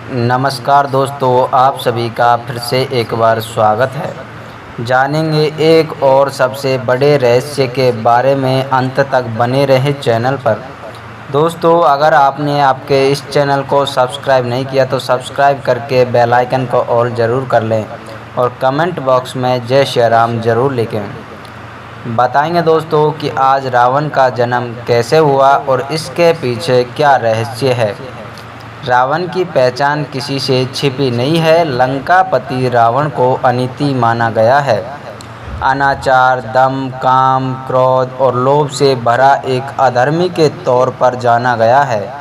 नमस्कार दोस्तों, आप सभी का फिर से एक बार स्वागत है। जानेंगे एक और सबसे बड़े रहस्य के बारे में, अंत तक बने रहे चैनल पर। दोस्तों, अगर आपने आपके इस चैनल को सब्सक्राइब नहीं किया तो सब्सक्राइब करके बेल आइकन को ऑल ज़रूर कर लें और कमेंट बॉक्स में जय श्री राम ज़रूर लिखें। बताएंगे दोस्तों कि आज रावण का जन्म कैसे हुआ और इसके पीछे क्या रहस्य है। रावण की पहचान किसी से छिपी नहीं है। लंकापति रावण को अनीति माना गया है। अनाचार, दम, काम, क्रोध और लोभ से भरा एक अधर्मी के तौर पर जाना गया है।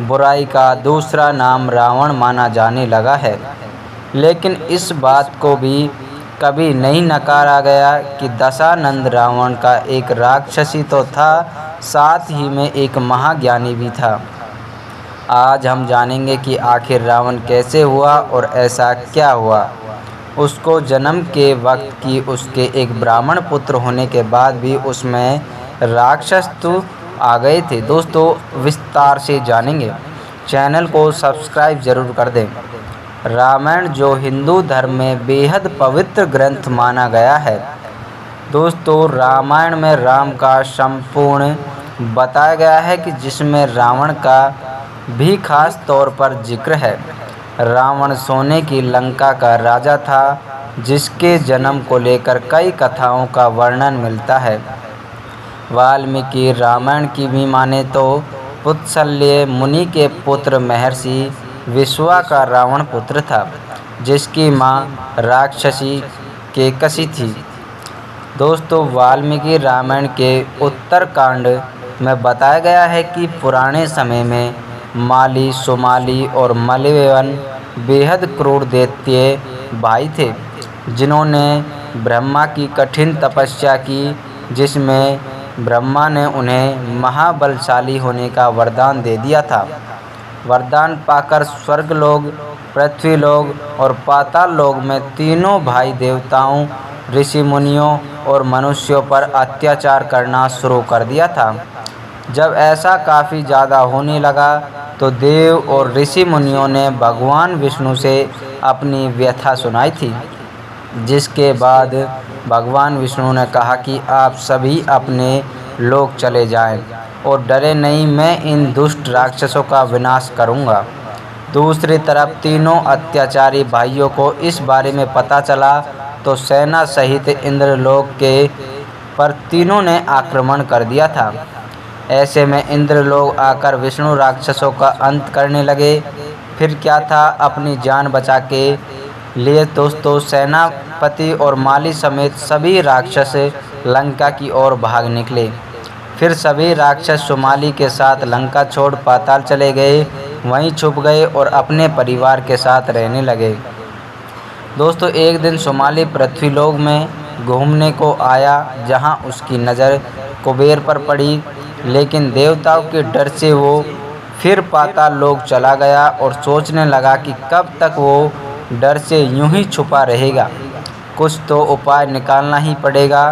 बुराई का दूसरा नाम रावण माना जाने लगा है। लेकिन इस बात को भी कभी नहीं नकारा गया कि दशानंद रावण का एक राक्षसी तो था, साथ ही में एक महाज्ञानी भी था। आज हम जानेंगे कि आखिर रावण कैसे हुआ और ऐसा क्या हुआ। उसको जन्म के वक्त की उसके एक ब्राह्मण पुत्र होने के बाद भी उसमें राक्षस तो आ गए थे। दोस्तों, विस्तार से जानेंगे। चैनल को सब्सक्राइब जरूर कर दें। रामायण जो हिंदू धर्म में बेहद पवित्र ग्रंथ माना गया है। दोस्तों, रामायण में राम का संपूर्ण बताया गया है कि जिसमें रावण का भी खास तौर पर जिक्र है। रावण सोने की लंका का राजा था, जिसके जन्म को लेकर कई कथाओं का वर्णन मिलता है। वाल्मीकि रामायण की भी माने तो पुत्सल्य मुनि के पुत्र महर्षि विश्वा का रावण पुत्र था, जिसकी मां राक्षसी केकसी थी। दोस्तों, वाल्मीकि रामायण के उत्तरकांड में बताया गया है कि पुराने समय में माली, सुमाली और मलयवन बेहद क्रूर दैत्य भाई थे, जिन्होंने ब्रह्मा की कठिन तपस्या की, जिसमें ब्रह्मा ने उन्हें महाबलशाली होने का वरदान दे दिया था। वरदान पाकर स्वर्गलोक, पृथ्वीलोक और पाताल लोक में तीनों भाई देवताओं, ऋषि मुनियों और मनुष्यों पर अत्याचार करना शुरू कर दिया था। जब ऐसा काफ़ी ज़्यादा होने लगा तो देव और ऋषि मुनियों ने भगवान विष्णु से अपनी व्यथा सुनाई थी, जिसके बाद भगवान विष्णु ने कहा कि आप सभी अपने लोक चले जाएं और डरे नहीं, मैं इन दुष्ट राक्षसों का विनाश करूंगा। दूसरी तरफ तीनों अत्याचारी भाइयों को इस बारे में पता चला तो सेना सहित इंद्रलोक के पर तीनों ने आक्रमण कर दिया था। ऐसे में इंद्रलोक आकर विष्णु राक्षसों का अंत करने लगे। फिर क्या था, अपनी जान बचा के लिए दोस्तों सेनापति और माली समेत सभी राक्षस लंका की ओर भाग निकले। फिर सभी राक्षस सुमाली के साथ लंका छोड़ पाताल चले गए, वहीं छुप गए और अपने परिवार के साथ रहने लगे। दोस्तों, एक दिन सुमाली पृथ्वीलोक में घूमने को आया, जहां उसकी नज़र कुबेर पर पड़ी, लेकिन देवताओं के डर से वो फिर पाताल लोक चला गया और सोचने लगा कि कब तक वो डर से यूं ही छुपा रहेगा। कुछ तो उपाय निकालना ही पड़ेगा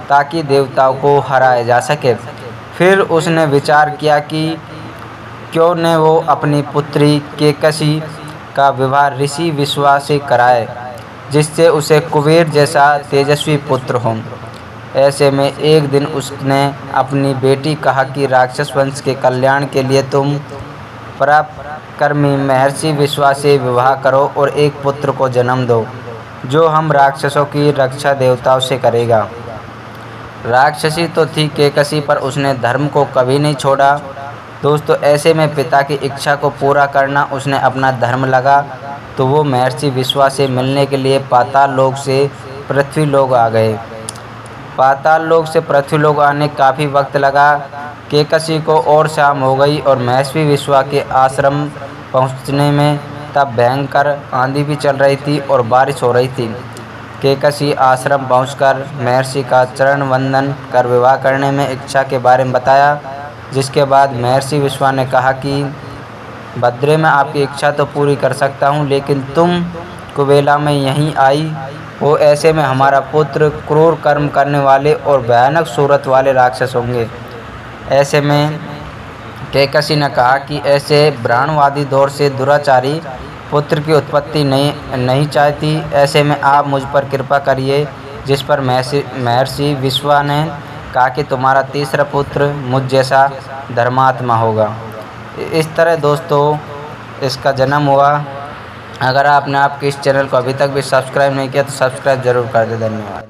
ताकि देवताओं को हराया जा सके। फिर उसने विचार किया कि क्यों न वो अपनी पुत्री केकसी का विवाह ऋषि विश्वा से कराए, जिससे उसे कुबेर जैसा तेजस्वी पुत्र हो। ऐसे में एक दिन उसने अपनी बेटी कहा कि राक्षस वंश के कल्याण के लिए तुम पराक्रमी महर्षि विश्वा से विवाह करो और एक पुत्र को जन्म दो, जो हम राक्षसों की रक्षा देवताओं से करेगा। राक्षसी तो थी केकसी, पर उसने धर्म को कभी नहीं छोड़ा। दोस्तों, ऐसे में पिता की इच्छा को पूरा करना उसने अपना धर्म लगा, तो वो महर्षि विश्वा से मिलने के लिए पाताल लोक से पृथ्वीलोक आ गए। पाताल लोक से पृथ्वीलोक आने काफ़ी वक्त लगा। केकसी को और शाम हो गई और महर्षि विश्वा के आश्रम पहुंचने में तब भयंकर आंधी भी चल रही थी और बारिश हो रही थी। केकसी आश्रम पहुंचकर महर्षि का चरण वंदन कर विवाह करने में इच्छा के बारे में बताया, जिसके बाद महर्षि विश्वा ने कहा कि भद्रे, मैं आपकी इच्छा तो पूरी कर सकता हूं, लेकिन तुम कुबेला में यहीं आई हो, ऐसे में हमारा पुत्र क्रूर कर्म करने वाले और भयानक सूरत वाले राक्षस होंगे। ऐसे में केकसी ने कहा कि ऐसे ब्राह्मणवादी दौर से दुराचारी पुत्र की उत्पत्ति नहीं चाहती। ऐसे में आप मुझ पर कृपा करिए। जिस पर महर्षि विश्वा ने कहा कि तुम्हारा तीसरा पुत्र मुझ जैसा धर्मात्मा होगा। इस तरह दोस्तों इसका जन्म हुआ। अगर आपने आपके इस चैनल को अभी तक भी सब्सक्राइब नहीं किया तो सब्सक्राइब ज़रूर कर दें। धन्यवाद।